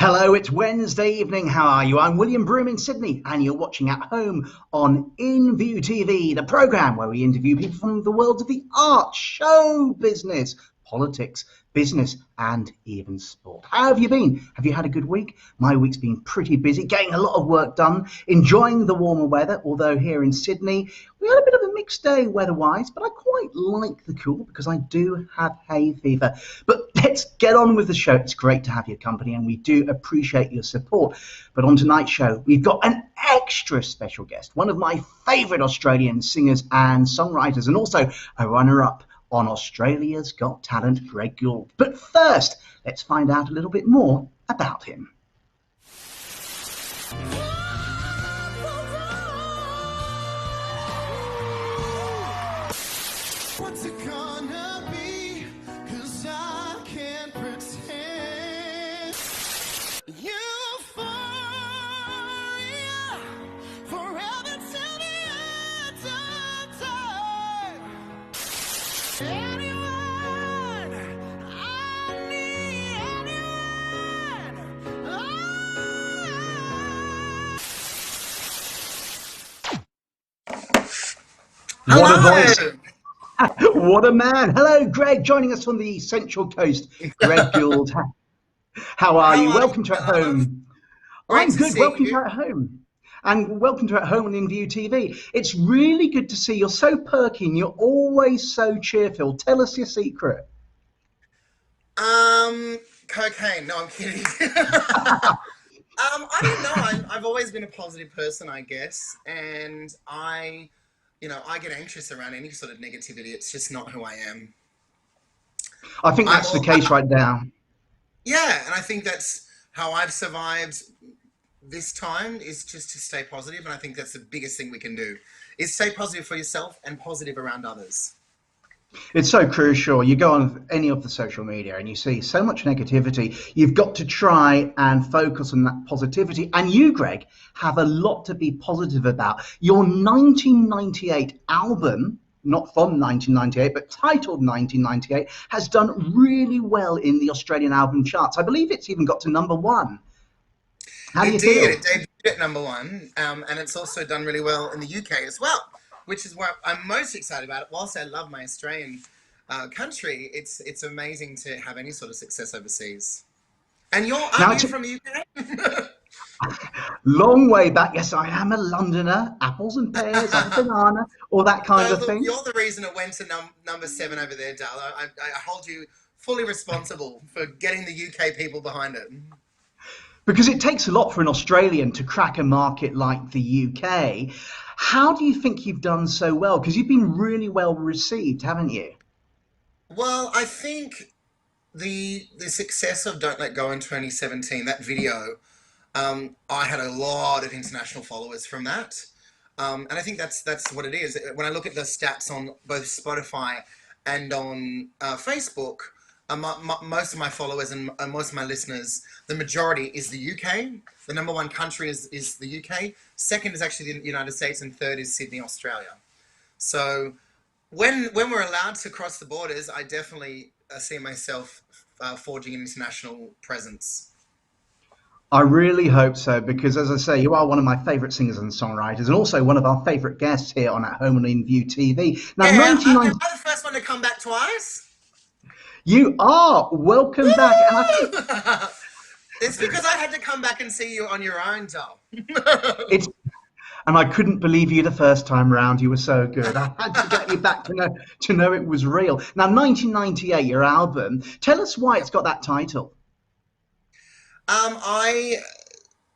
Hello, it's Wednesday evening. How are you? I'm William Brougham in Sydney, and you're watching at home on InViewTV, the programme where we interview people from the world of the arts, show business, politics, business, and even sport. How have you been? Have you had a good week? My week's been pretty busy, getting a lot of work done, enjoying the warmer weather, although here in Sydney, we had a bit of a mixed day weather-wise, but I quite like the cool because I do have hay fever. But let's get on with the show. It's great to have your company, and we do appreciate your support. But on tonight's show, we've got an extra special guest, one of my favourite Australian singers and songwriters, and also a runner-up on Australia's Got Talent, Greg Gould. But first, let's find out a little bit more about him. What's it gonna be? 'Cause I can't pretend. Euphoria, forever till the end of time. Anyone, I need anyone. What a voice. What a man. Hello, Greg, joining us from the Central Coast. Greg Gould. How are you? Welcome to At Home. I'm good. Welcome to At Home. And welcome to At Home on InViewTV. It's really good to see you're so perky and you're always so cheerful. Tell us your secret. Cocaine. No, I'm kidding. I don't know. I've always been a positive person, I guess, and I get anxious around any sort of negativity. It's just not who I am. I think that's the case right now. Yeah, and I think that's how I've survived this time, is just to stay positive, and I think that's the biggest thing we can do, is stay positive for yourself and positive around others. It's so crucial. You go on any of the social media and you see so much negativity. You've got to try and focus on that positivity. And you, Greg, have a lot to be positive about. Your 1998 album, not from 1998, but titled 1998, has done really well in the Australian album charts. I believe it's even got to #1. How do you feel? It debuted at #1, and it's also done really well in the UK as well, which is what I'm most excited about. Whilst I love my Australian country, it's amazing to have any sort of success overseas. And aren't you from the UK? Long way back. Yes, I am a Londoner. Apples and pears, and banana, all that kind of thing. You're the reason it went to number 7 over there, Darla. I hold you fully responsible for getting the UK people behind it. Because it takes a lot for an Australian to crack a market like the UK. How do you think you've done so well? Because you've been really well received, haven't you? Well, I think the success of Don't Let Go in 2017, that video, I had a lot of international followers from that. And I think that's what it is. When I look at the stats on both Spotify and on Facebook, most of my followers and most of my listeners, the majority is the UK. The #1 country is the UK. Second is actually the United States, and third is Sydney, Australia. So when we're allowed to cross the borders, I definitely see myself forging an international presence. I really hope so, because as I say, you are one of my favourite singers and songwriters, and also one of our favourite guests here on At Home and InViewTV. Now, yeah, am I the first one to come back twice? You are. Welcome back. It's because I had to come back and see you on your own, doll. And I couldn't believe you the first time round. You were so good. I had to get you back to know it was real. Now, 1998, your album. Tell us why it's got that title. I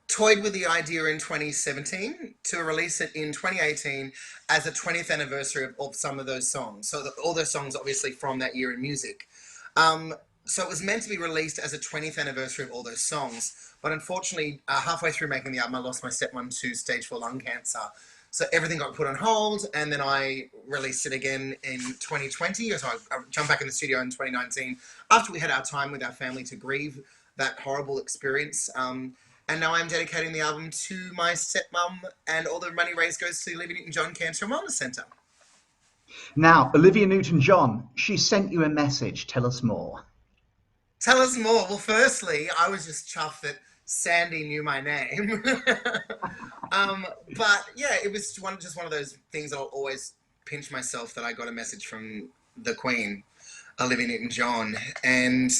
toyed with the idea in 2017 to release it in 2018 as a 20th anniversary of some of those songs. So all those songs obviously from that year in music. So it was meant to be released as a 20th anniversary of all those songs. But unfortunately, halfway through making the album, I lost my stepmom to stage 4 lung cancer. So everything got put on hold, and then I released it again in 2020. So I jumped back in the studio in 2019 after we had our time with our family to grieve that horrible experience. And now I'm dedicating the album to my stepmom, and all the money raised goes to the Olivia Newton-John Cancer and Wellness Centre. Now, Olivia Newton-John, she sent you a message. Tell us more. Tell us more. Well, firstly, I was just chuffed that Sandy knew my name. But yeah, it was just one of those things I'll always pinch myself that I got a message from the Queen, Olivia Newton-John, and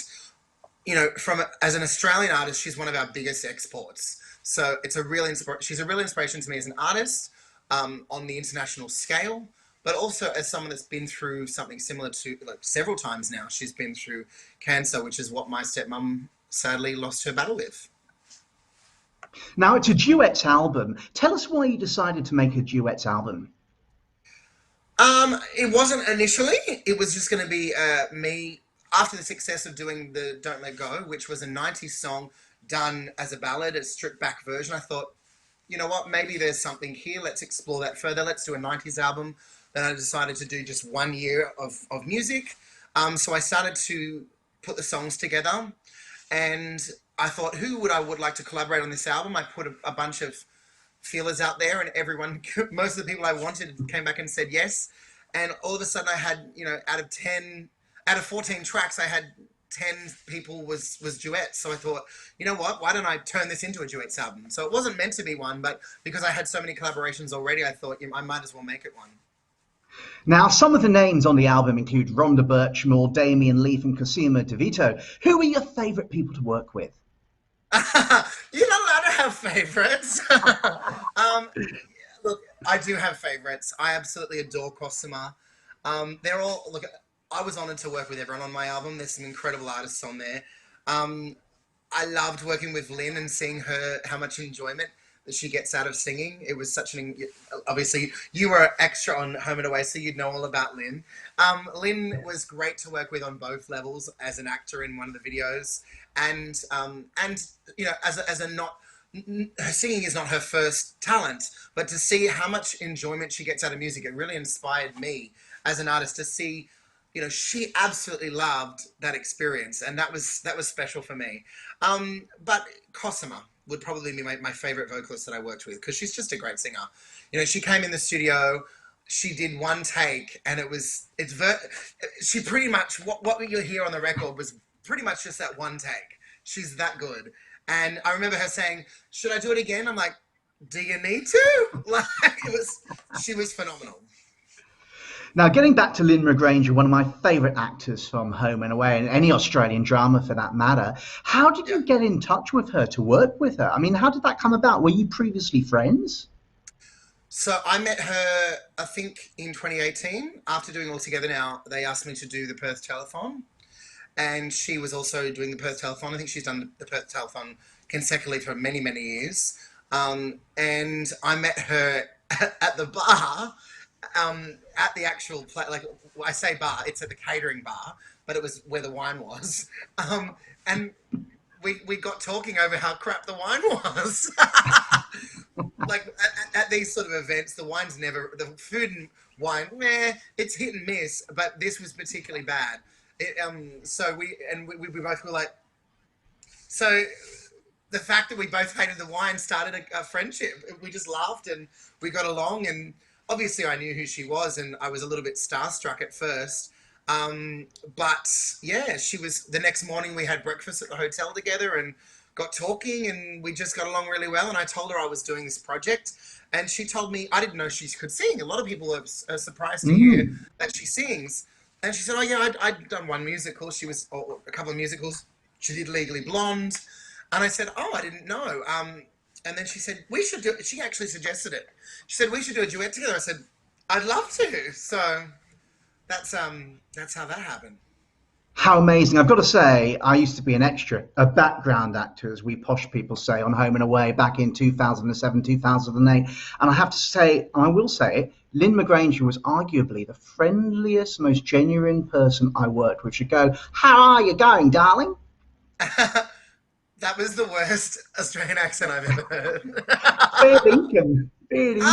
from as an Australian artist, she's one of our biggest exports. So it's a real she's a real inspiration to me as an artist, on the international scale, but also as someone that's been through something similar to, like, several times now. She's been through cancer, which is what my stepmom sadly lost her battle with. Now, it's a duets album. Tell us why you decided to make a duets album. It wasn't initially. It was just going to be me after the success of doing the "Don't Let Go," which was a '90s song done as a ballad, a stripped back version. I thought, you know what, maybe there's something here. Let's explore that further. Let's do a '90s album. Then I decided to do just 1 year of music. So I started to put the songs together, and I thought, who would like to collaborate on this album? I put a bunch of feelers out there, and everyone, most of the people I wanted, came back and said yes. And all of a sudden, I had, out of 14 tracks, I had 10 people was duets. So I thought, you know what? Why don't I turn this into a duets album? So it wasn't meant to be one, but because I had so many collaborations already, I thought, I might as well make it one. Now, some of the names on the album include Rhonda Birchmore, Damien Leaf, and Cosima DeVito. Who are your favourite people to work with? You're not allowed to have favorites. Look, I do have favorites. I absolutely adore Cosima. They're all, look, I was honored to work with everyone on my album. There's some incredible artists on there. I loved working with Lynn and seeing how much enjoyment that she gets out of singing. It was obviously you were extra on Home and Away, so you'd know all about Lynn. Lynn was great to work with on both levels as an actor in one of the videos, and as a not, her singing is not her first talent, but to see how much enjoyment she gets out of music, it really inspired me as an artist to see, she absolutely loved that experience, and that was special for me. But Cosima would probably be my favorite vocalist that I worked with, because she's just a great singer. She came in the studio, she did one take, and she pretty much, what you hear on the record was pretty much just that one take. She's that good. And I remember her saying, should I do it again? I'm like, do you need to? Like, she was phenomenal. Now, getting back to Lynn McGranger, one of my favourite actors from Home and Away, and any Australian drama for that matter, how did you get in touch with her to work with her? I mean, how did that come about? Were you previously friends? So I met her, I think, in 2018. After doing All Together Now, they asked me to do the Perth Telethon. And she was also doing the Perth Telethon. I think she's done the Perth Telethon consecutively for many, many years. And I met her at the bar, at the actual like, I say bar, it's at the catering bar, but it was where the wine was. And we got talking over how crap the wine was. Like at these sort of events, the food and wine, it's hit and miss, but this was particularly bad. So we both were like, so the fact that we both hated the wine started a friendship. We just laughed and we got along, and obviously I knew who she was, and I was a little bit starstruck at first. But yeah, the next morning we had breakfast at the hotel together and got talking, and we just got along really well. And I told her I was doing this project, and she told me, I didn't know she could sing. A lot of people are surprised to hear that she sings. And she said, oh yeah, I'd done one musical. Or a couple of musicals. She did Legally Blonde. And I said, oh, I didn't know. And then she said, we should do it. She actually suggested it. She said, we should do a duet together. I said, I'd love to. So that's how that happened. How amazing. I've got to say, I used to be an extra, a background actor, as we posh people say, on Home and Away back in 2007, 2008. And I have to say, I will say it, Lynn McGranger was arguably the friendliest, most genuine person I worked with. She'd go, how are you going, darling? That was the worst Australian accent I've ever heard. Fair Lincoln. Fair Lincoln.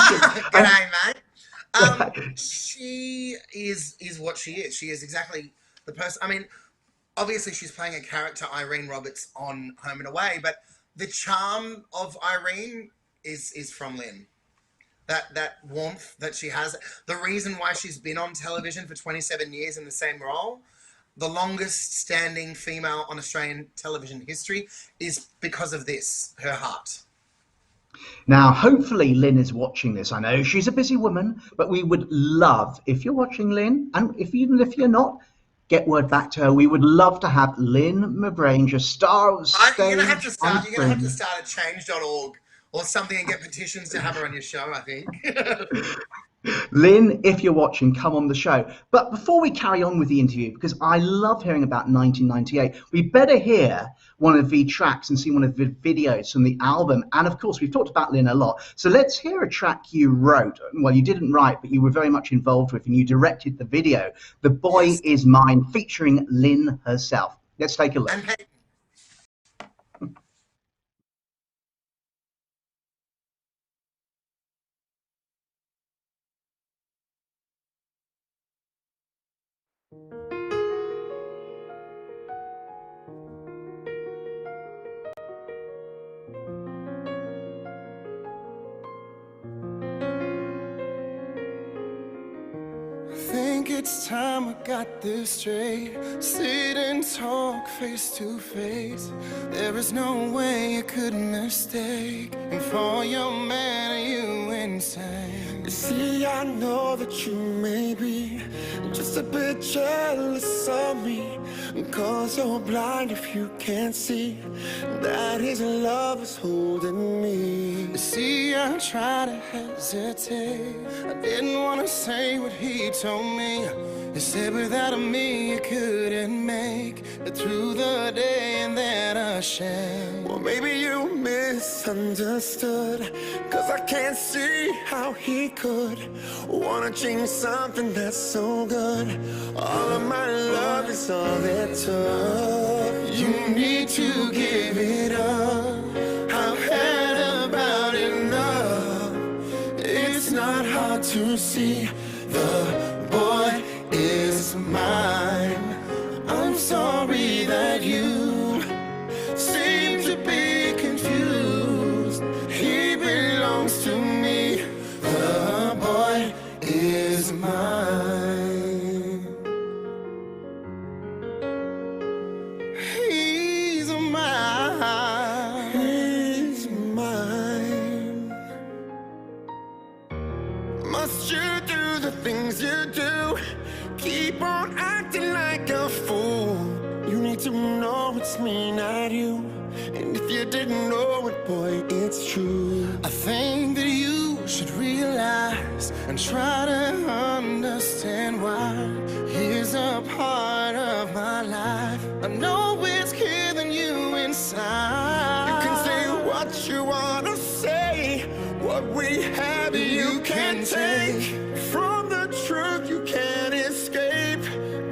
G'day, mate. She is what she is. She is exactly the person. I mean, obviously she's playing a character, Irene Roberts, on Home and Away, but the charm of Irene is from Lynn. That warmth that she has. The reason why she's been on television for 27 years in the same role, the longest standing female on Australian television history is because of this, her heart. Now, hopefully, Lynn is watching this. I know she's a busy woman, but we would love, if you're watching, Lynn, and even if you're not, get word back to her. We would love to have Lynn McGrange, a star of stage. You're gonna have to start. on You're gonna have to screen. start at change.org or something and get petitions to have her on your show, I think. Lynn, if you're watching, come on the show. But before we carry on with the interview, because I love hearing about 1998, we better hear one of the tracks and see one of the videos from the album. And of course, we've talked about Lynn a lot. So let's hear a track you wrote. Well, you didn't write, but you were very much involved with, and you directed the video, The Boy Yes. Is Mine, featuring Lynn herself. Let's take a look. And hey, Think it's time I got this straight. Sit and talk face to face. There is no way you could mistake. And for your man, are you insane? You see, I know that you may be just a bit jealous of me, 'cause you're blind if you can't see that his love is holding me. You see, I tried to hesitate. I didn't want to say what he told me. He said without me you couldn't make it through the day, and that a shame. Well, maybe you misunderstood, 'cause I can't see how he could wanna change something that's so good. All of my love is all it took. You need to give it up. I've had about enough. It's not hard to see the boy is mine. I'm sorry that you seem to be confused. He belongs to me. The boy is mine. He's mine. He's mine. Must you do the things you do? Keep on acting like a fool. You need to know it's me, not you. And if you didn't know it, boy, it's true. I think that you should realize and try to understand why he's a part of my life. I know it's killing you inside. You can say what you wanna say. What we have you can't take. From the truth you can't escape.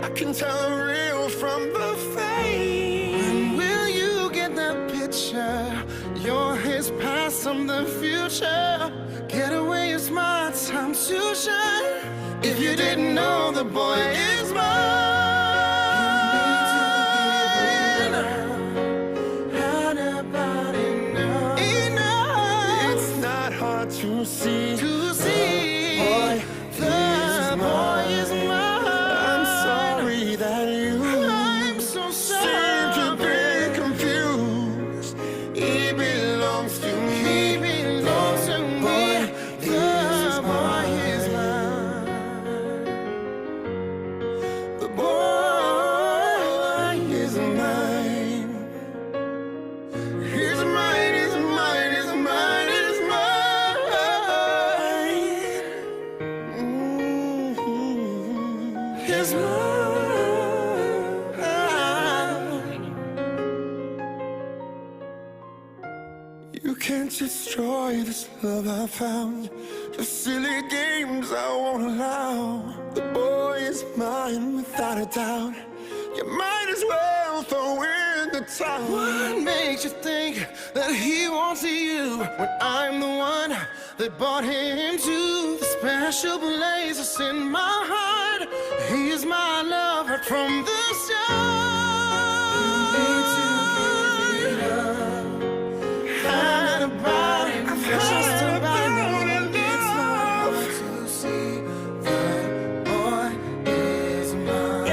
I can tell the real from the fake. When will you get that picture? You're his past, I'm the future. Get away, it's my time to shine. If you didn't know, the boy is mine. Had about enough. It's not hard to see. Boy, the boy is mine. I'm sorry that you seem to be confused. He belongs to me. The boy is mine. The boy is mine. He's mine, he's mine, he's mine, he's mine. He's mine. You can't destroy this love I found. Just silly games I won't allow. The boy is mine without a doubt. You might as well throw in the towel. What makes you think that he wants you when I'm the one that brought him to the special place that's in my heart? He is my love right from the start. You need to give it up. Had about it, just about it. It's not hard to see the boy is mine.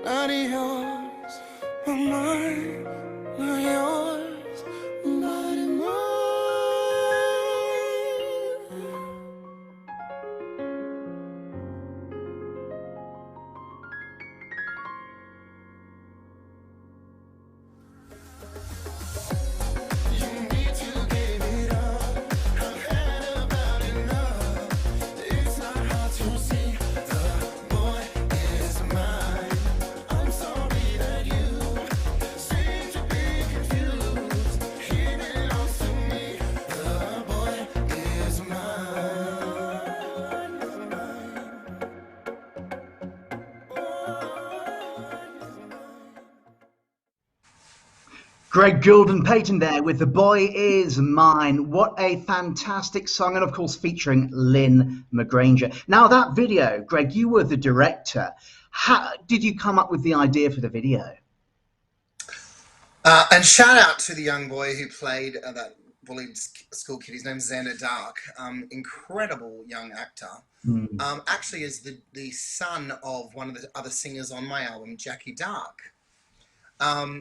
not yours, but mine, not yours, but mine. Greg Gould and Peyton there with The Boy Is Mine. What a fantastic song, and of course featuring Lynn McGranger. Now that video, Greg, you were the director. How did you come up with the idea for the video? And shout out to the young boy who played that bullied school kid. His name's Xander Dark. Incredible young actor. Actually is the son of one of the other singers on my album, Jackie Dark.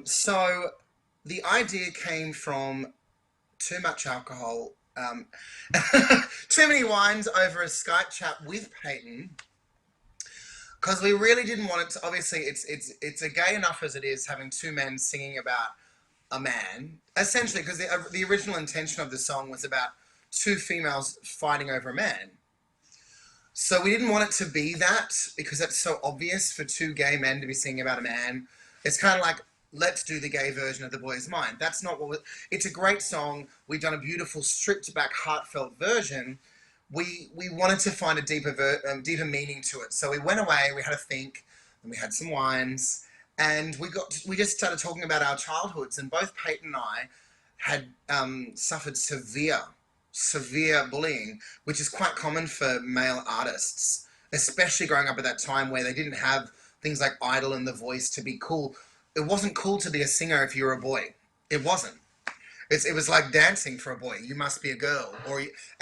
So the idea came from too much alcohol, too many wines over a Skype chat with Peyton, because we really didn't want it to. Obviously, it's a gay enough as it is, having two men singing about a man, essentially, because the original intention of the song was about two females fighting over a man. So we didn't want it to be that, because that's so obvious for two gay men to be singing about a man. It's kind of like, let's do the gay version of The Boy Is Mine. That's not what it's a great song. We've done a beautiful, stripped back, heartfelt version. We wanted to find a deeper meaning to it. So we went away, we had a think, and we had some wines, and we just started talking about our childhoods. And both Peyton and I had suffered severe bullying, which is quite common for male artists, especially growing up at that time where they didn't have things like Idol and The Voice to be cool. It wasn't cool to be a singer if you were a boy. It wasn't. It was like dancing for a boy. You must be a girl.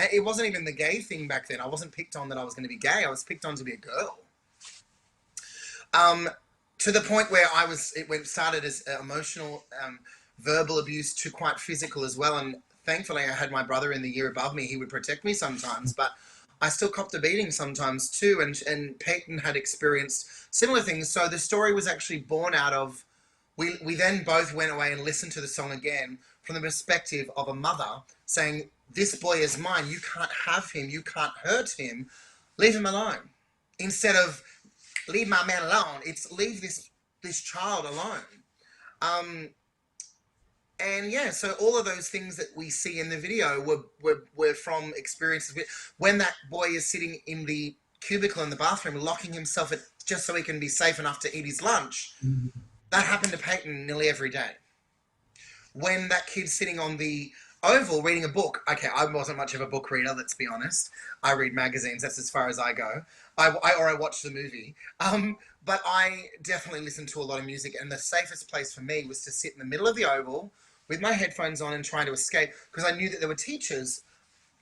It wasn't even the gay thing back then. I wasn't picked on that I was going to be gay. I was picked on to be a girl. To the point where started as emotional, verbal abuse to quite physical as well. And thankfully I had my brother in the year above me. He would protect me sometimes, but I still copped a beating sometimes too. And Peyton had experienced similar things. So the story was actually born out of, we then both went away and listened to the song again from the perspective of a mother saying, this boy is mine. You can't have him. You can't hurt him. Leave him alone. Instead of leave my man alone, it's leave this child alone. And yeah, so all of those things that we see in the video were from experiences when that boy is sitting in the cubicle in the bathroom, locking himself just so he can be safe enough to eat his lunch. Mm-hmm. That happened to Peyton nearly every day. When that kid's sitting on the oval reading a book, okay, I wasn't much of a book reader, let's be honest. I read magazines, that's as far as I go. I watch the movie. But I definitely listen to a lot of music, and the safest place for me was to sit in the middle of the oval with my headphones on and trying to escape, because I knew that there were teachers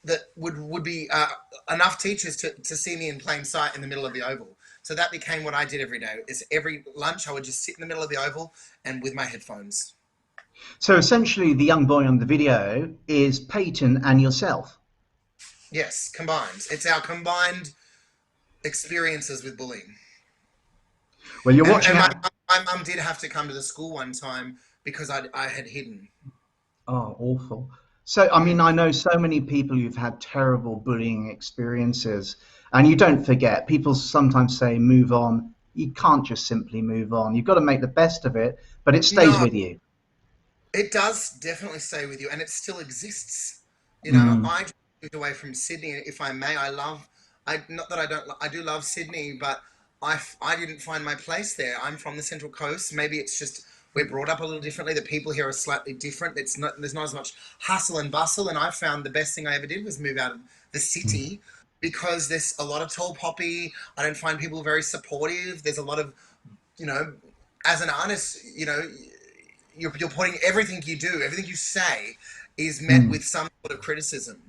that would be enough teachers to see me in plain sight in the middle of the oval. So that became what I did every day. Is every lunch I would just sit in the middle of the oval and with my headphones. So essentially the young boy on the video is Peyton and yourself. Yes, combined. It's our combined experiences with bullying. Well, you're watching. My mum did have to come to the school one time because I had hidden. Oh, awful. So, I mean, I know so many people who've had terrible bullying experiences, and you don't forget, people sometimes say move on. You can't just simply move on. You've got to make the best of it, but it stays with you. It does definitely stay with you, and it still exists. You know, I moved away from Sydney, if I may. I do love Sydney, but I didn't find my place there. I'm from the Central Coast. Maybe it's just we're brought up a little differently. The people here are slightly different. There's not as much hustle and bustle, and I found the best thing I ever did was move out of the city because there's a lot of tall poppy. I don't find people very supportive. There's a lot of, you know, as an artist, you know, you're putting everything you do, everything you say is met with some sort of criticism.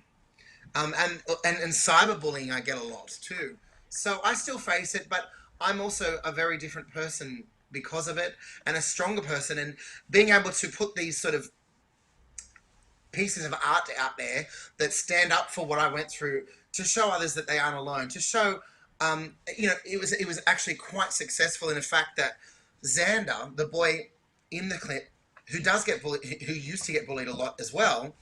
And cyberbullying I get a lot too. So I still face it, but I'm also a very different person because of it, and a stronger person, and being able to put these sort of pieces of art out there that stand up for what I went through, to show others that they aren't alone, to show, it was actually quite successful in the fact that Xander, the boy in the clip, who does get bullied, who used to get bullied a lot as well.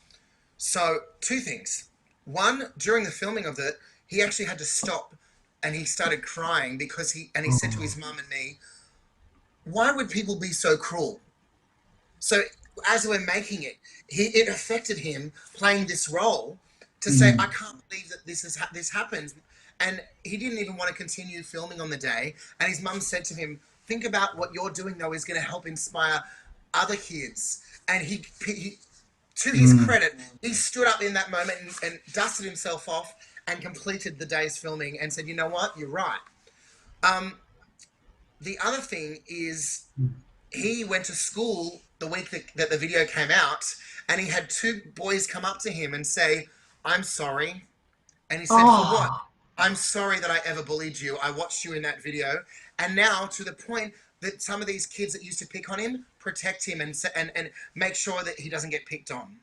So two things. One, during the filming of it, he actually had to stop and he started crying because he said to his mum and me, why would people be so cruel? So as we're making it, it affected him playing this role to say, I can't believe that this happened. And he didn't even want to continue filming on the day. And his mum said to him, think about what you're doing, though, is going to help inspire other kids. And he to his credit, he stood up in that moment and dusted himself off and completed the day's filming and said, you know what, you're right. The other thing is he went to school the week that the video came out, and he had two boys come up to him and say, I'm sorry. And he said, for what? I'm sorry that I ever bullied you. I watched you in that video. And now to the point that some of these kids that used to pick on him protect him and make sure that he doesn't get picked on.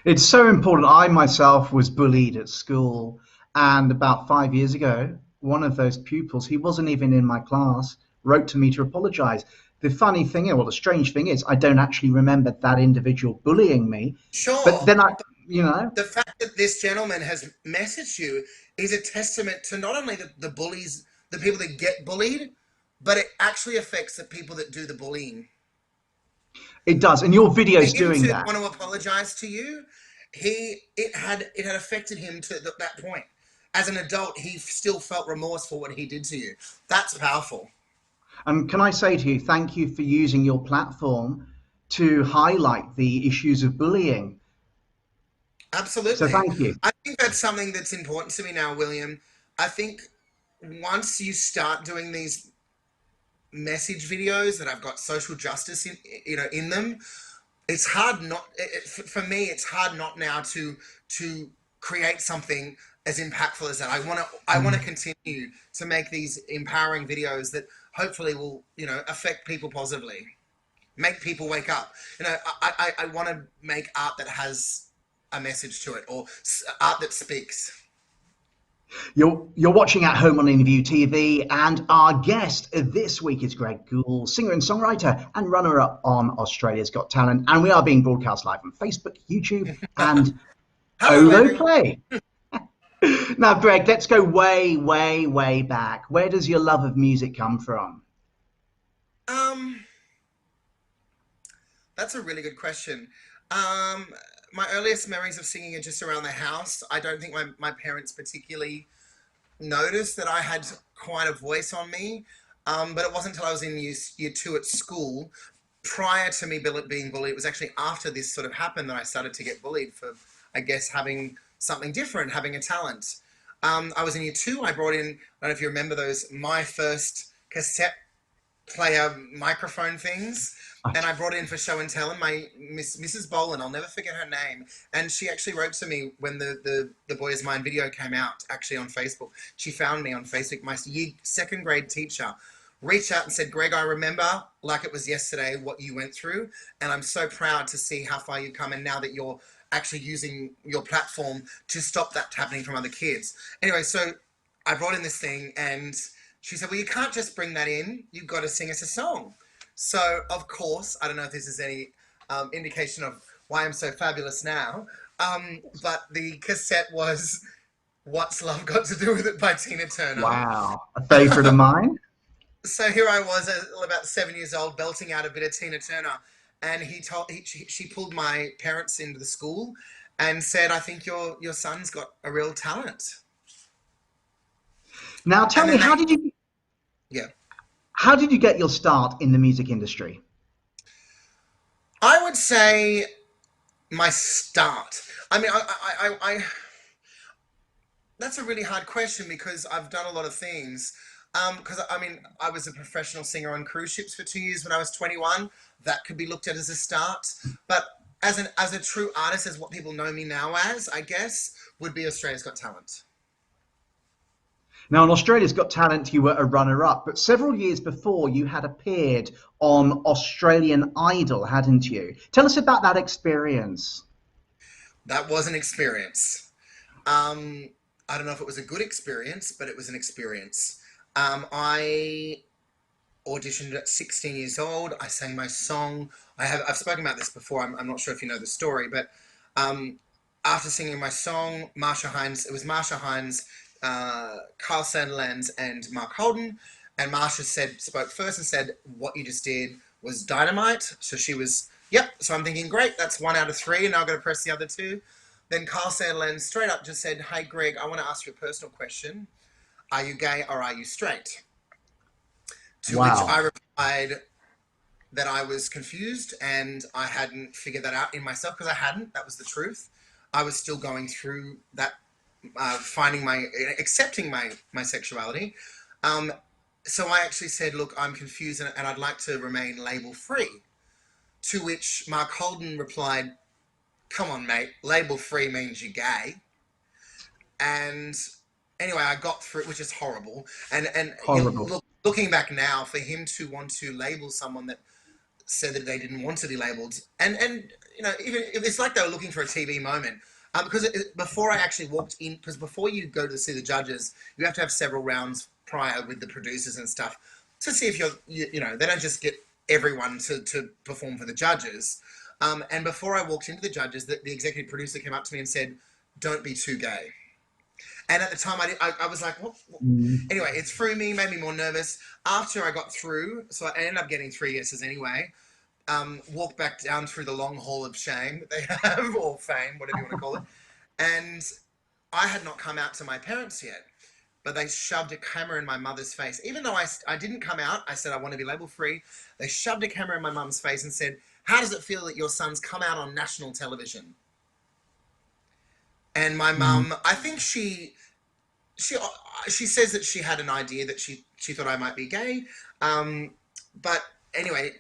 It's so important. I myself was bullied at school, and about 5 years ago, one of those pupils, he wasn't even in my class, wrote to me to apologize. The funny thing, the strange thing is, I don't actually remember that individual bullying me. Sure. But then the fact that this gentleman has messaged you is a testament to not only the bullies, the people that get bullied, but it actually affects the people that do the bullying. It does, and your video's doing that. Want to apologize to you? It had affected him to that point. As an adult, he still felt remorse for what he did to you. That's powerful. And can I say to you, thank you for using your platform to highlight the issues of bullying. Absolutely. So thank you. I think that's something that's important to me now, William. I think once you start doing these message videos that have got social justice in them, it's hard not, for me, it's hard not now to create something as impactful as that. I want to continue to make these empowering videos that hopefully will, affect people positively, make people wake up. I want to make art that has a message to it, or art that speaks. You're watching At Home on InViewTV, and our guest this week is Greg Gould, singer and songwriter and runner-up on Australia's Got Talent, and we are being broadcast live on Facebook, YouTube, and Olo Play. Now, Greg, let's go way, way, way back. Where does your love of music come from? That's a really good question. My earliest memories of singing are just around the house. I don't think my parents particularly noticed that I had quite a voice on me, but it wasn't until I was in year 2 at school, prior to me being bullied. It was actually after this sort of happened that I started to get bullied for, I guess, having something different, having a talent. I was in year 2. I brought in, I don't know if you remember those, my first cassette player microphone things. And I brought in for show and tell, and my Mrs. Boland, I'll never forget her name. And she actually wrote to me when the Boy Is Mine video came out, actually on Facebook. She found me on Facebook. My second grade teacher reached out and said, Greg, I remember like it was yesterday what you went through. And I'm so proud to see how far you've come. And now that you're actually using your platform to stop that happening from other kids. Anyway, so I brought in this thing, and she said, well, you can't just bring that in. You've got to sing us a song. So, of course, I don't know if this is any indication of why I'm so fabulous now, but the cassette was What's Love Got to Do With It by Tina Turner. Wow, a favourite of mine. So here I was, about 7 years old, belting out a bit of Tina Turner, and she pulled my parents into the school and said, I think your son's got a real talent. Now tell me, how did you... Yeah. How did you get your start in the music industry? I would say my start. I mean, I that's a really hard question because I've done a lot of things. Because I mean, I was a professional singer on cruise ships for 2 years when I was 21. That could be looked at as a start. But as a true artist, as what people know me now as, I guess, would be Australia's Got Talent. Now, on Australia's Got Talent, you were a runner-up, but several years before, you had appeared on Australian Idol, hadn't you? Tell us about that experience. That was an experience. Um, I don't know if it was a good experience, but it was an experience. I auditioned at 16 years old. I sang my song. I've spoken about this before. I'm not sure if you know the story, but um, after singing my song, it was Marsha Hines, Carl Sandilands, and Mark Holden. And Marsha spoke first and said, "What you just did was dynamite." So she was, yep. So I'm thinking, great, that's 1 out of 3, and now I've got to press the other 2. Then Carl Sandilands straight up just said, "Hey, Greg, I want to ask you a personal question. Are you gay or are you straight?" To which I Wow. replied that I was confused and I hadn't figured that out in myself, because I hadn't. That was the truth. I was still going through that, accepting my sexuality. Um, so I actually said, "Look, I'm confused and I'd like to remain label free." To which Mark Holden replied, "Come on, mate, label free means you're gay." And anyway, I got through it, which is horrible. And Horrible. looking back now, for him to want to label someone that said that they didn't want to be labeled, and even it's like they were looking for a TV moment. Because before I actually walked in, because before you go to see the judges, you have to have several rounds prior with the producers and stuff to see if they don't just get everyone to perform for the judges. And before I walked into the judges, the executive producer came up to me and said, "Don't be too gay." And at the time, I was like, what? Mm. Anyway, it threw me, made me more nervous. After I got through, so I ended up getting 3 yeses anyway. Walked back down through the long hall of shame that they have, or fame, whatever you want to call it. And I had not come out to my parents yet, but they shoved a camera in my mother's face. Even though I didn't come out, I said I want to be label free. They shoved a camera in my mum's face and said, "How does it feel that your son's come out on national television?" And my Mm. mum, I think she she says that she had an idea that she thought I might be gay. Um, but anyway,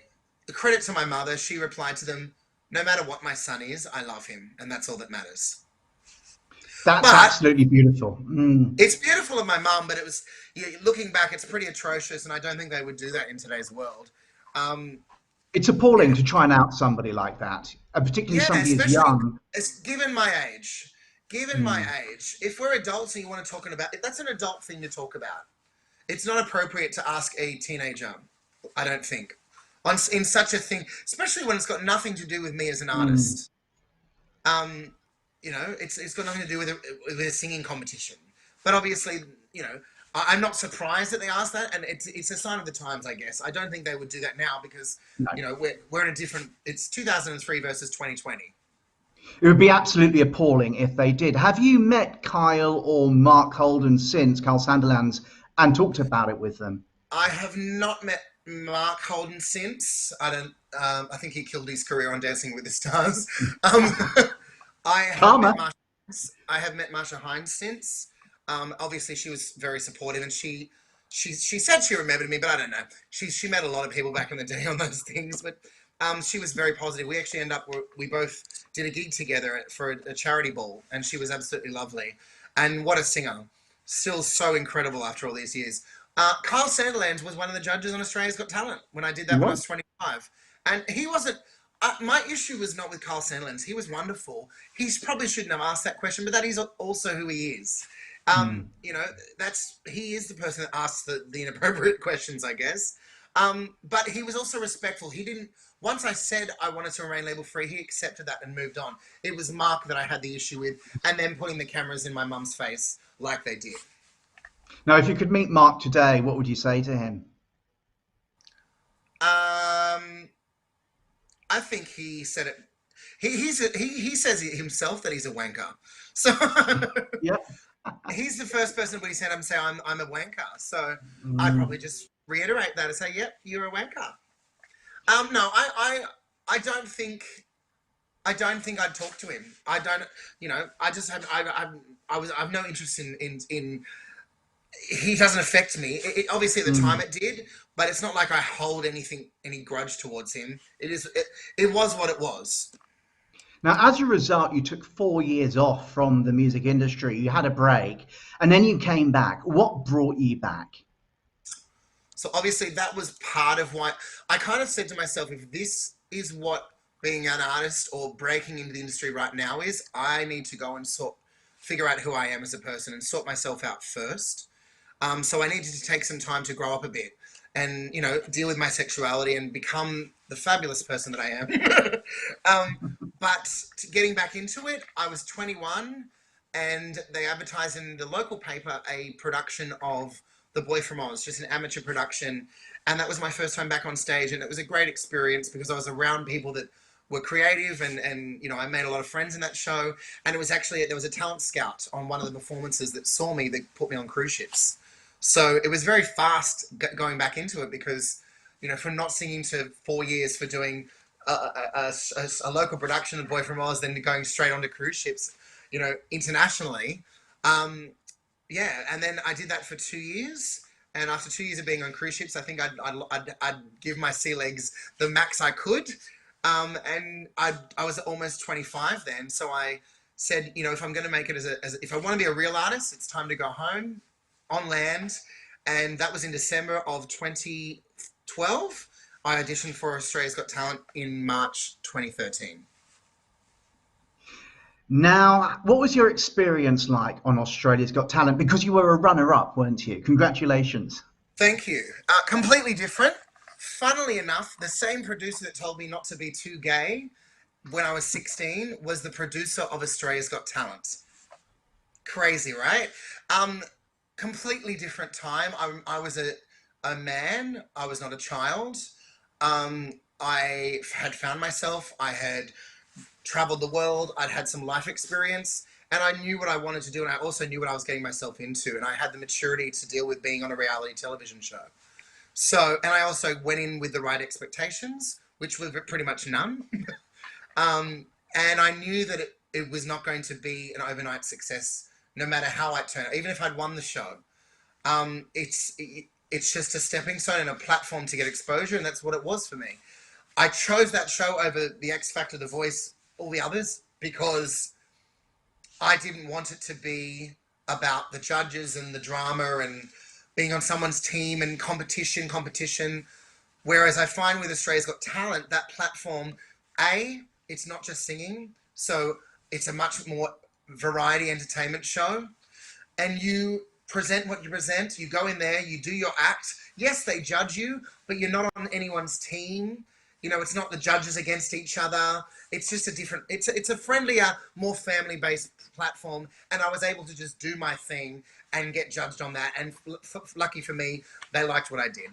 the credit to my mother, she replied to them, "No matter what my son is, I love him, and that's all that matters." That's But absolutely beautiful. Mm. it's beautiful of my mum, but it was, looking back, it's pretty atrocious, and I don't think they would do that in today's world. Um, It's yeah, appalling to try and out somebody like that, and particularly yeah, somebody as especially young. given my age. Given my Mm. age, if we're adults and you want to talk about it, that's an adult thing to talk about. It's not appropriate to ask a teenager, I don't think, in such a thing, especially when it's got nothing to do with me as an Mm. artist. Um, it's got nothing to do with a singing competition. But obviously, you know, I'm not surprised that they asked that, and it's a sign of the times, I guess. I don't think they would do that now because No. we're in a different. It's 2003 versus 2020. It would be absolutely appalling if they did. Have you met Kyle or Mark Holden since, Carl Sanderlands, and talked about it with them? I have not met Mark Holden since. I don't. I think he killed his career on Dancing with the Stars. Um, I have met Karma. Marsha. I have met Marsha Hines since. Obviously, she was very supportive, and she said she remembered me, but I don't know. She met a lot of people back in the day on those things, but she was very positive. We actually we both did a gig together for a charity ball, and she was absolutely lovely. And what a singer! Still so incredible after all these years. Carl Sandilands was one of the judges on Australia's Got Talent when I did He that when I was. was 25, and he wasn't. My issue was not with Carl Sandilands. He was wonderful. He probably shouldn't have asked that question, but that is also who he is. Mm. He is the person that asks the inappropriate questions, I guess. But he was also respectful. He didn't. Once I said I wanted to remain label free, he accepted that and moved on. It was Mark that I had the issue with, and then putting the cameras in my mum's face like they did. Now, if you could meet Mark today, what would you say to him? Um, I think he said it. He says it himself that he's a wanker. So Yeah. he's the first person to put his hand up and say I'm a wanker. So I'd Mm. probably just reiterate that and say, "Yep, you're a wanker." No, I don't think I'd talk to him. I don't. I just have. I've no interest in. He doesn't affect me. Obviously, at the time Mm. it did, but it's not like I hold any grudge towards him. It was what it was. Now, as a result, you took 4 years off from the music industry. You had a break, and then you came back. What brought you back? So obviously that was part of why I kind of said to myself, if this is what being an artist or breaking into the industry right now is, I need to go and figure out who I am as a person and sort myself out first. So I needed to take some time to grow up a bit and, deal with my sexuality and become the fabulous person that I am. But getting back into it, I was 21 and they advertised in the local paper a production of The Boy from Oz, just an amateur production. And that was my first time back on stage. And it was a great experience because I was around people that were creative and I made a lot of friends in that show. And it was actually, there was a talent scout on one of the performances that saw me, that put me on cruise ships. So it was very fast going back into it because, from not singing to 4 years for doing a local production of Boy from Oz, then going straight onto cruise ships, internationally. Yeah, and then I did that for 2 years. And after 2 years of being on cruise ships, I think I'd give my sea legs the max I could. And I was almost 25 then. So I said, if I'm going to make it if I want to be a real artist, it's time to go home on land. And that was in December of 2012. I auditioned for Australia's Got Talent in March 2013. Now, what was your experience like on Australia's Got Talent? Because you were a runner-up, weren't you? Congratulations. Thank you. Completely different. Funnily enough, the same producer that told me not to be too gay when I was 16 was the producer of Australia's Got Talent. Crazy, right? Completely different time. I was a man. I was not a child. I had found myself. I had traveled the world. I'd had some life experience. And I knew what I wanted to do. And I also knew what I was getting myself into. And I had the maturity to deal with being on a reality television show. So, and I also went in with the right expectations, which were pretty much none. And I knew that it was not going to be an overnight success, no matter how I turned out, even if I'd won the show. It's just a stepping stone and a platform to get exposure, and that's what it was for me. I chose that show over The X Factor, The Voice, all the others, because I didn't want it to be about the judges and the drama and being on someone's team and competition. Whereas I find with Australia's Got Talent, that platform, it's not just singing, so it's a much more variety entertainment show. And you present what you present. You go in there, you do your act. Yes, they judge you, but you're not on anyone's team. It's not the judges against each other. It's just it's a friendlier, more family-based platform. And I was able to just do my thing and get judged on that. And lucky for me, they liked what I did.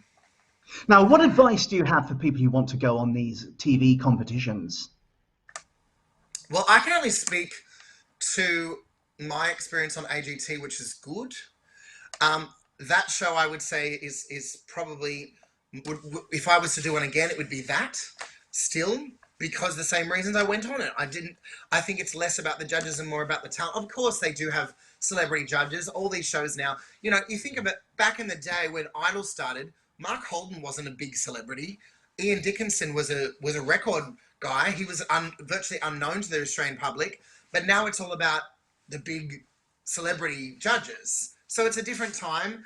Now, what advice do you have for people who want to go on these TV competitions? Well, I can only speak to my experience on AGT, which is good. That show, I would say, is probably, if I was to do one again, it would be that still, because the same reasons I went on it. I think it's less about the judges and more about the talent. Of course, they do have celebrity judges. All these shows now, you think of it back in the day when Idol started, Mark Holden wasn't a big celebrity. Ian Dickinson was a record guy. He was virtually unknown to the Australian public, but now it's all about the big celebrity judges. So it's a different time.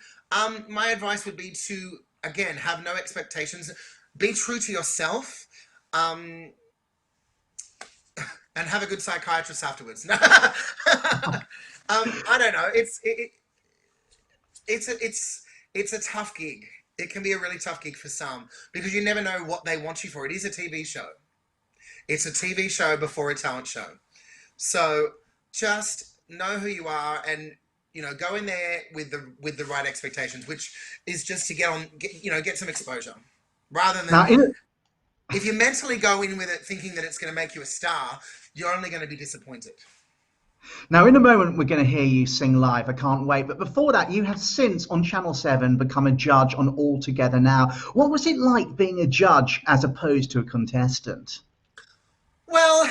My advice would be to, again, have no expectations, be true to yourself, and have a good psychiatrist afterwards. I don't know. It's a tough gig. It can be a really tough gig for some because you never know what they want you for. It is a TV show. It's a TV show before a talent show. So just know who you are and go in there with the right expectations, which is just to get some exposure, rather than if you mentally go in with it thinking that it's going to make you a star, you're only going to be disappointed. Now, in a moment, we're going to hear you sing live. I can't wait. But before that, you have since on Channel 7 become a judge on All Together Now. What was it like being a judge as opposed to a contestant? Well,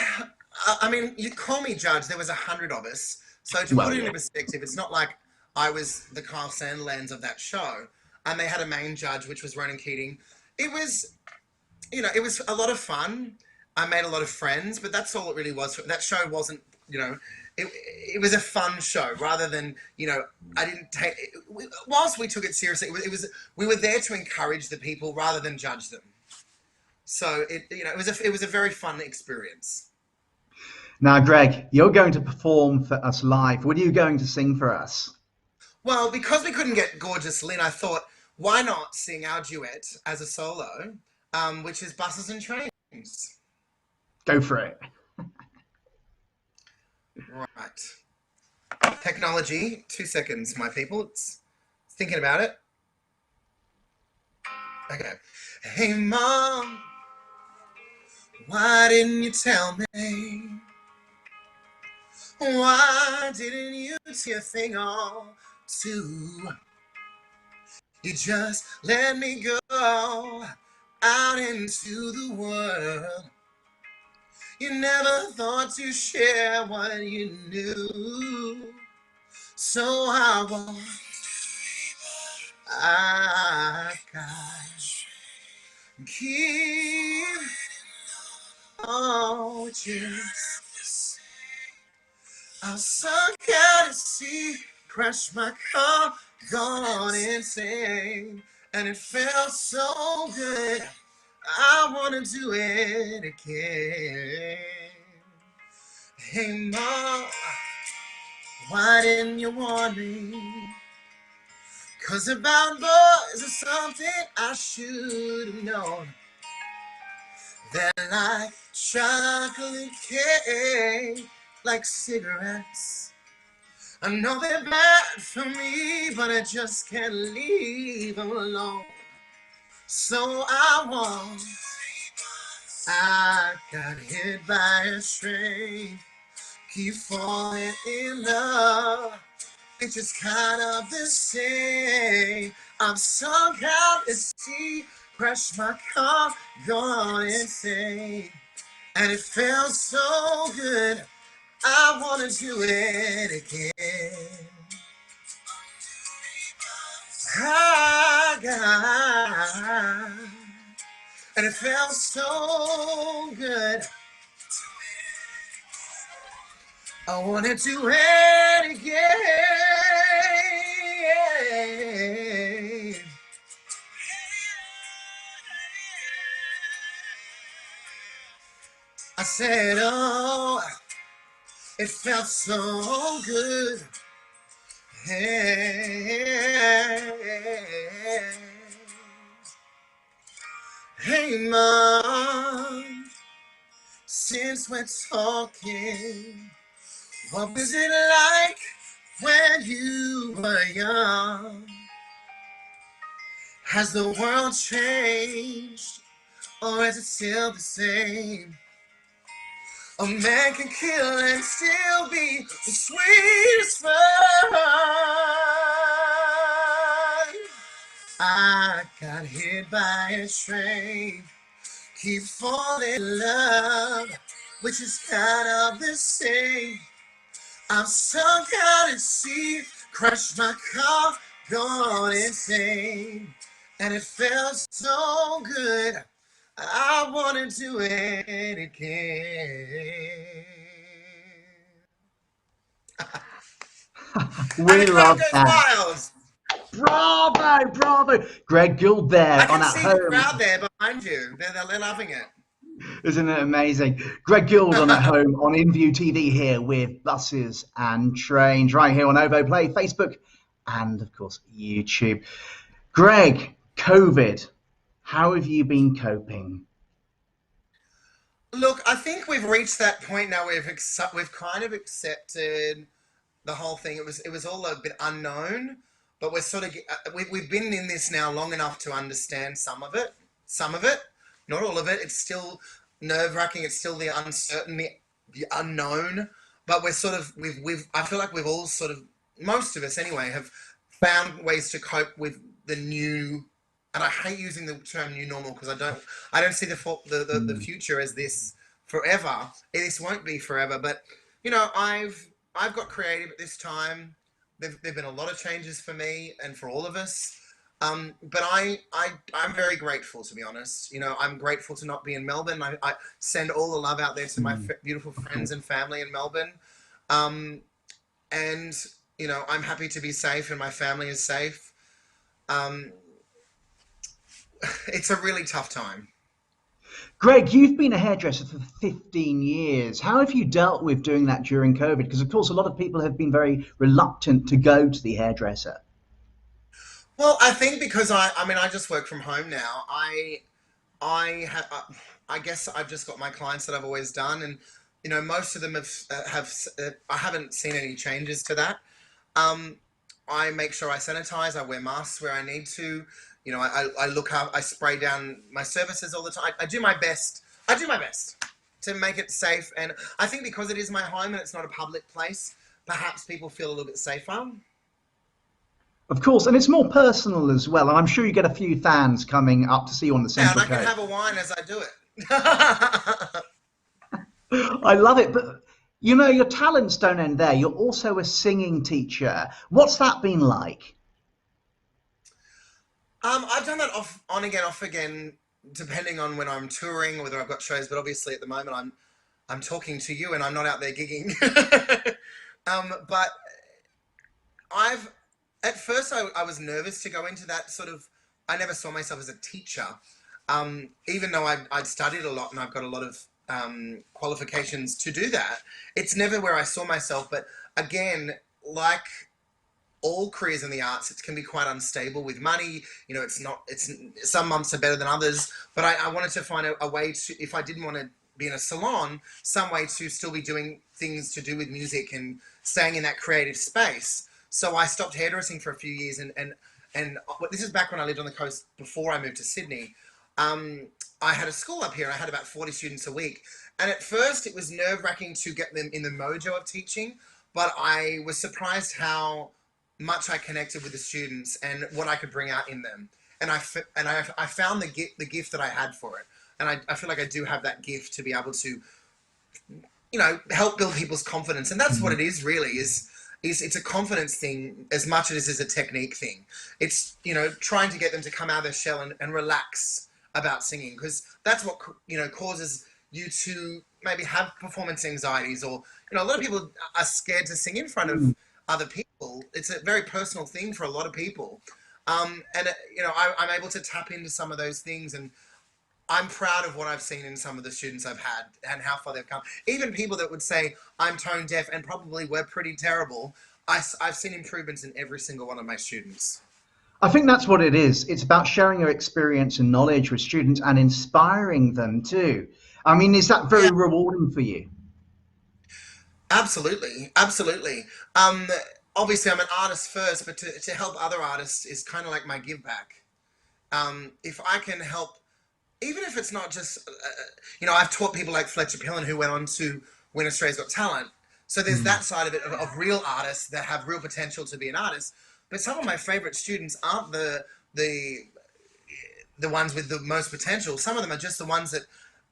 I mean, you call me judge. There was 100 of us. So to put it into perspective, it's not like I was the Kyle Sandilands of that show. And they had a main judge, which was Ronan Keating. It was, it was a lot of fun. I made a lot of friends, but that's all it really was. That show wasn't, it was a fun show rather than, I didn't take, whilst we took it seriously, we were there to encourage the people rather than judge them. So it was a very fun experience. Now, Greg, you're going to perform for us live. What are you going to sing for us? Well, because we couldn't get gorgeous Lynn, I thought, why not sing our duet as a solo, which is Buses and Trains. Go for it. Right. Technology, 2 seconds, my people. It's thinking about it. Okay. Hey, Mom, why didn't you tell me? Why didn't you see a thing or two? You just let me go out into the world. You never thought to share what you knew. So I won't. I can't keep on with you. I sunk out at sea, crashed my car, gone insane, and it felt so good. I wanna do it again. Hey, Mom, why didn't you warn me? 'Cause about boys is something I should have known. They're like chocolate cake, like cigarettes. I know they're bad for me, but I just can't leave them alone. So I got hit by a train, keep falling in love, it's just kind of the same. I'm sunk out at sea, crashed my car, gone insane, and it felt so good, I wanna do it again. I got, and it felt so good, I wanna do it again. I said, oh, it felt so good. Hey, Mom, since we're talking, what was it like when you were young? Has the world changed, or is it still the same? A man can kill and still be the sweetest fun. I got hit by a train, keep falling in love, which is kind of the same. I'm sunk out at sea, crashed my car, gone insane, and it felt so good, I wanna do it again. We And the love crowd goes that. wild. Bravo, bravo. Greg Gould I there on can At see the Home. crowd there behind you. They're loving it. Isn't it amazing? Greg Gould on At Home on InViewTV here with Buses and Trains right here on Ovo Play, Facebook, and of course YouTube. Greg, COVID, how have you been coping? Look, I think we've reached that point now where we've kind of accepted the whole thing. It was all a bit unknown, but we're sort of we've been in this now long enough to understand some of it. Some of it, not all of it. It's still nerve-wracking. It's still the uncertainty, the unknown. But we're sort of we've I feel like we've all sort of, most of us anyway, have found ways to cope with the new. And I hate using the term new normal because I don't see the future as this forever. This won't be forever. But I've got creative at this time. There've been a lot of changes for me and for all of us. But I'm very grateful, to be honest. You know, I'm grateful to not be in Melbourne. I send all the love out there to my beautiful friends and family in Melbourne. Um, and, you know, I'm happy to be safe and my family is safe. Um, it's a really tough time. Greg, you've been a hairdresser for 15 years. How have you dealt with doing that during COVID? Because, of course, a lot of people have been very reluctant to go to the hairdresser. Well, I think because I mean, I just work from home now. I guess I've just got my clients that I've always done, and you know, most of them I haven't seen any changes to that. Um, I make sure I sanitize. I wear masks where I need to. You know, I look up. I spray down my surfaces all the time. I do my best. I do my best to make it safe, and I think because it is my home and it's not a public place, perhaps people feel a little bit safer. Of course, and it's more personal as well. And I'm sure you get a few fans coming up to see you on the Yeah, and Central I can Coast. have a wine as I do it. I love it. But, you know, your talents don't end there. You're also a singing teacher. What's that been like? I've done that on again, off again, depending on when I'm touring or whether I've got shows. But obviously, at the moment, I'm talking to you and I'm not out there gigging. But I've at first I was nervous to go into that sort of. I never saw myself as a teacher, even though I'd studied a lot and I've got a lot of qualifications to do that. It's never where I saw myself. But again, like all careers in the arts, it can be quite unstable with money. You know, it's not. It's some months are better than others. But I wanted to find a way to, if I didn't want to be in a salon, some way to still be doing things to do with music and staying in that creative space. So I stopped hairdressing for a few years, and this is back when I lived on the coast before I moved to Sydney. I had a school up here, and I had about 40 students a week. And at first, it was nerve-wracking to get them in the mojo of teaching, but I was surprised how much I connected with the students and what I could bring out in them. And I found the gift that I had for it. And I feel like I do have that gift to be able to, you know, help build people's confidence. And that's what it is really is it's a confidence thing as much as it is a technique thing. It's, you know, trying to get them to come out of their shell and relax about singing, because that's what, you know, causes you to maybe have performance anxieties, or, you know, a lot of people are scared to sing in front of other people. It's a very personal thing for a lot of people. And, you know, I'm able to tap into some of those things, and I'm proud of what I've seen in some of the students I've had and how far they've come. Even people that would say I'm tone deaf and probably were pretty terrible, I've seen improvements in every single one of my students. I think that's what it is. It's about sharing your experience and knowledge with students and inspiring them too. I mean, is that Yeah, very rewarding for you? absolutely. Absolutely. Um, Obviously, I'm an artist first, but to help other artists is kind of like my give back. If I can help, even if it's not just, you know, I've taught people like Fletcher Pillen who went on to win Australia's Got Talent. So there's that side of it of real artists that have real potential to be an artist. But some of my favorite students aren't the the ones with the most potential. Some of them are just the ones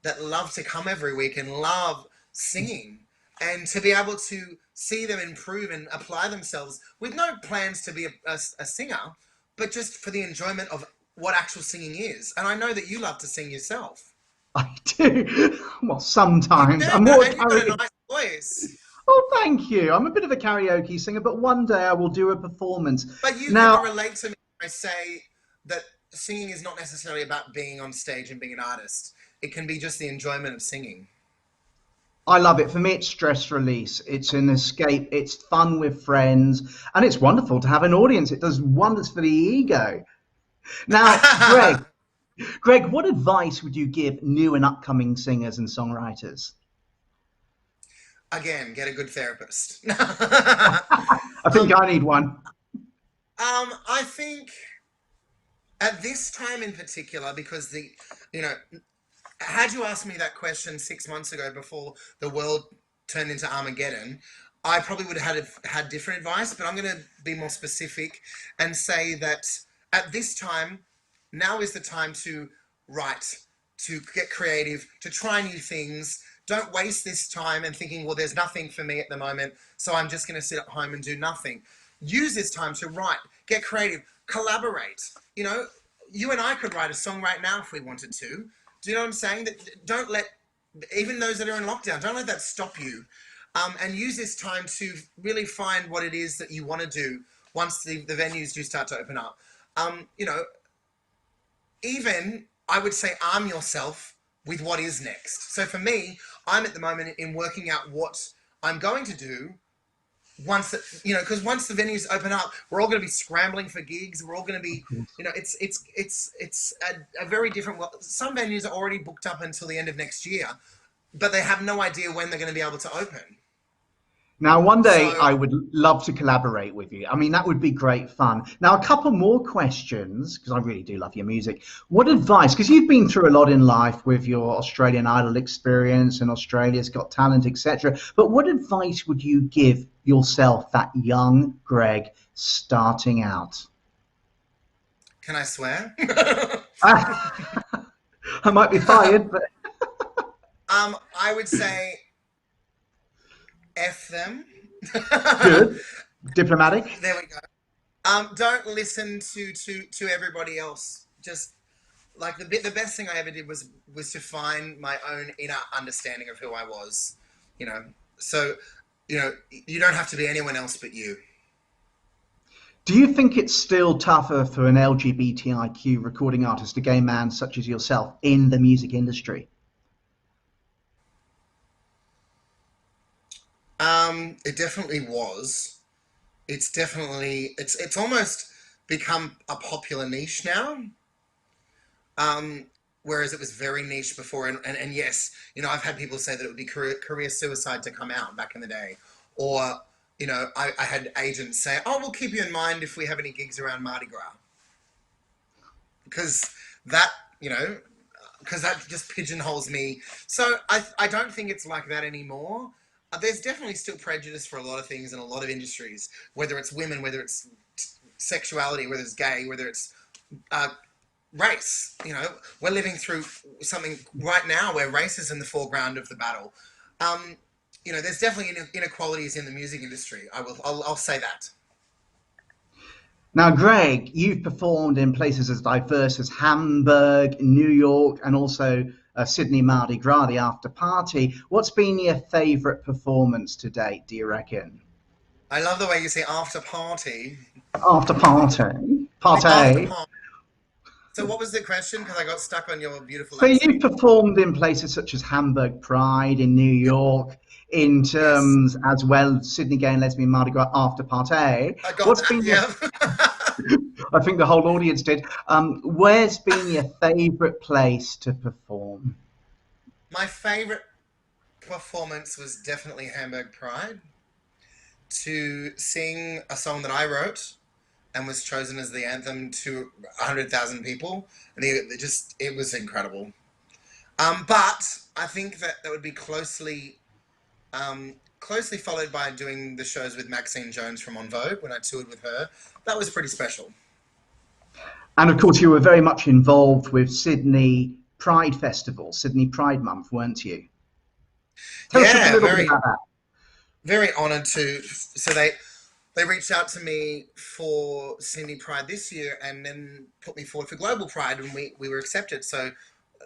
that love to come every week and love singing, and to be able to see them improve and apply themselves with no plans to be a singer, but just for the enjoyment of what actual singing is. And I know that you love to sing yourself. I do. Well, You sometimes. do, I'm more a and you've got a karaoke. nice voice. Oh, thank you. I'm a bit of a karaoke singer, but one day I will do a performance. But you can Now, relate to me when I say that singing is not necessarily about being on stage and being an artist. It can be just the enjoyment of singing. I love it. For me, it's stress release. It's an escape. It's fun with friends, and it's wonderful to have an audience. It does wonders for the ego. Now, Greg, what advice would you give new and upcoming singers and songwriters? Again, get a good therapist. I think I need one. I think at this time in particular, because you know, had you asked me that question 6 months ago before the world turned into Armageddon, I probably would have had different advice. But I'm going to be more specific and say that at this time, now is the time to write, to get creative, to try new things. Don't waste this time and thinking, well, there's nothing for me at the moment, so I'm just going to sit at home and do nothing. Use this time to write. get creative, collaborate. You know, you and I could write a song right now if we wanted to. Do you know what I'm saying? That don't let, even those that are in lockdown, don't let that stop you. And use this time to really find what it is that you want to do once the venues do start to open up. You know, even I would say arm yourself with what is next. So for me, I'm at the moment in working out what I'm going to do once the, you know, because once the venues open up, we're all going to be scrambling for gigs. We're all going to be, you know, it's a very different. Well, some venues are already booked up until the end of next year, but they have no idea when they're going to be able to open. Now, one day So I would love to collaborate with you. I mean, that would be great fun. Now, a couple more questions, because I really do love your music. What advice, because you've been through a lot in life with your Australian Idol experience and Australia's Got Talent, etc. But what advice would you give yourself, that young Greg starting out? can I swear? I might be fired, but I would say F them. good. Diplomatic. There we go. Don't listen to everybody else. Just like the best thing I ever did was to find my own inner understanding of who I was. You know, so you know you don't have to be anyone else but you. Do you think it's still tougher for an LGBTIQ recording artist, a gay man such as yourself, in the music industry? It definitely was. It's almost become a popular niche now. Whereas it was very niche before, and yes, you know, I've had people say that it would be career suicide to come out back in the day, or you know, I had agents say, "Oh, we'll keep you in mind if we have any gigs around Mardi Gras," because that, you know, because that just pigeonholes me. So I don't think it's like that anymore. There's definitely still prejudice for a lot of things in a lot of industries, whether it's women, whether it's sexuality, whether it's gay, whether it's uh, race. You know, we're living through something right now where race is in the foreground of the battle. You know, there's definitely inequalities in the music industry. I'll say that. Now, Greg, you've performed in places as diverse as Hamburg, New York, and also Sydney Mardi Gras, the after party. What's been your favourite performance to date, do you reckon? I love the way you say after party. After party? The after Party. party. So what was the question? Because I got stuck on your beautiful So accent. you performed in places such as Hamburg Pride in New Yep. York, in Yes. terms as well Sydney Gay and Lesbian Mardi Gras after party. I got What's that. been your? Yeah. I think the whole audience did. Where's been your favourite place to perform? My favorite performance was definitely Hamburg Pride. To sing a song that I wrote and was chosen as the anthem to 100,000 people, and it was incredible. But I think that would be closely followed by doing the shows with Maxine Jones from On Vogue when I toured with her. That was pretty special. And of course, you were very much involved with Sydney Pride Festival, Sydney Pride Month, weren't you? Tell us just a Yeah, little bit about that. very honoured to. So they reached out to me for Sydney Pride this year, and then put me forward for Global Pride, and we were accepted. So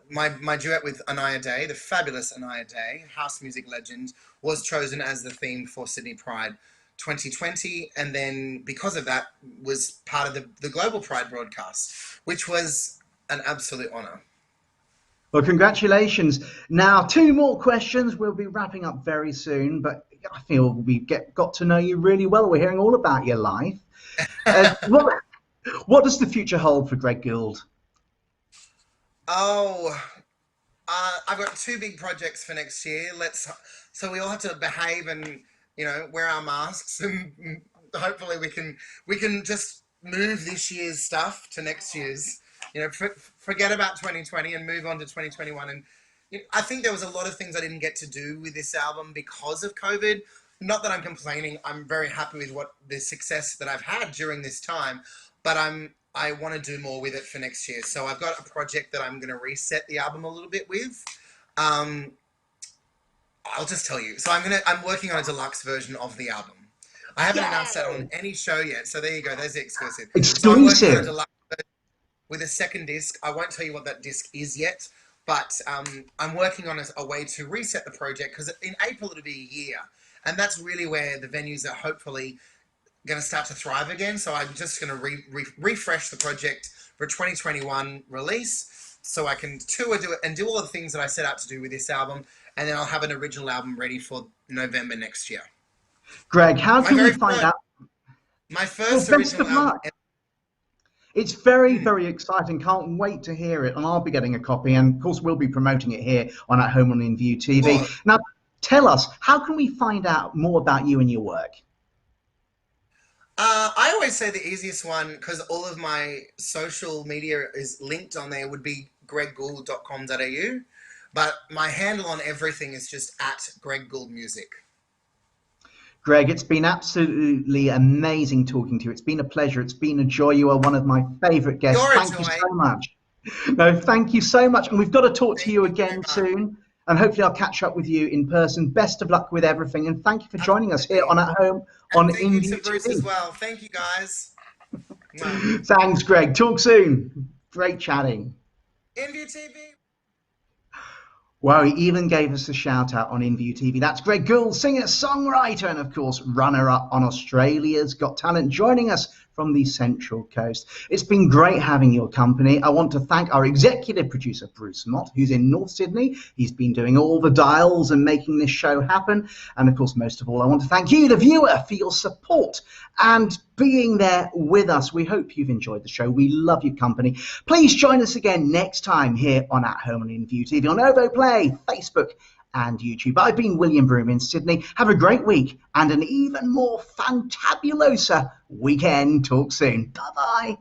my duet with Anaya Day, the fabulous Anaya Day, house music legend, was chosen as the theme for Sydney Pride 2020, and then because of that was part of the Global Pride broadcast, which was an absolute honour. Well, congratulations. Now, two more questions. We'll be wrapping up very soon, but I feel we got to know you really well. We're hearing all about your life. What does the future hold for Greg Gould? Oh, I've got two big projects for next year. So we all have to behave and, you know, wear our masks, and hopefully we can just move this year's stuff to next year's. You know, forget about 2020 and move on to 2021. And you know, I think there was a lot of things I didn't get to do with this album because of COVID. Not that I'm complaining. I'm very happy with the success that I've had during this time, but I want to do more with it for next year. So I've got a project that I'm going to reset the album a little bit with. I'll just tell you. So I'm working on a deluxe version of the album. I haven't announced that on Yay! any show yet, so there you go. There's the exclusive. So I'm working on a Exclusive. deluxe with a second disc. I won't tell you what that disc is yet, but I'm working on a way to reset the project because in April it'll be a year, and that's really where the venues are hopefully going to start to thrive again. So I'm just going to refresh the project for a 2021 release, so I can tour, do it, and do all the things that I set out to do with this album, and then I'll have an original album ready for November next year. Greg, how can we find out? My Well, first best original of album. luck. It's very, very exciting. Can't wait to hear it. And I'll be getting a copy. And of course, we'll be promoting it here on At Home on InViewTV. Now, tell us, how can we find out more about you and your work? I always say the easiest one, because all of my social media is linked on there, would be greggould.com.au. But my handle on everything is just at Greg Gould Music. Greg, it's been absolutely amazing talking to you. It's been a pleasure. It's been a joy. You are one of my favorite guests. Thank you so much. No, thank you so much. And we've got to talk to you again soon. And hopefully I'll catch up with you in person. Best of luck with everything. And thank you for joining us here on At Home on InViewTV. Thank you to Bruce as well. Thank you, guys. Thanks, Greg. Talk soon. Great chatting. InViewTV. Well, he even gave us a shout out on InViewTV. That's Greg Gould, singer, songwriter, and of course, runner-up on Australia's Got Talent, joining us from the Central Coast. It's been great having your company. I want to thank our executive producer, Bruce Mott, who's in North Sydney. He's been doing all the dials and making this show happen. And of course, most of all, I want to thank you, the viewer, for your support and being there with us. We hope you've enjoyed the show. We love your company. Please join us again next time here on At Home on InViewTV on Ovo Play, Facebook, and YouTube. I've been William Brougham in Sydney. Have a great week and an even more fantabulosa weekend. Talk soon. Bye-bye.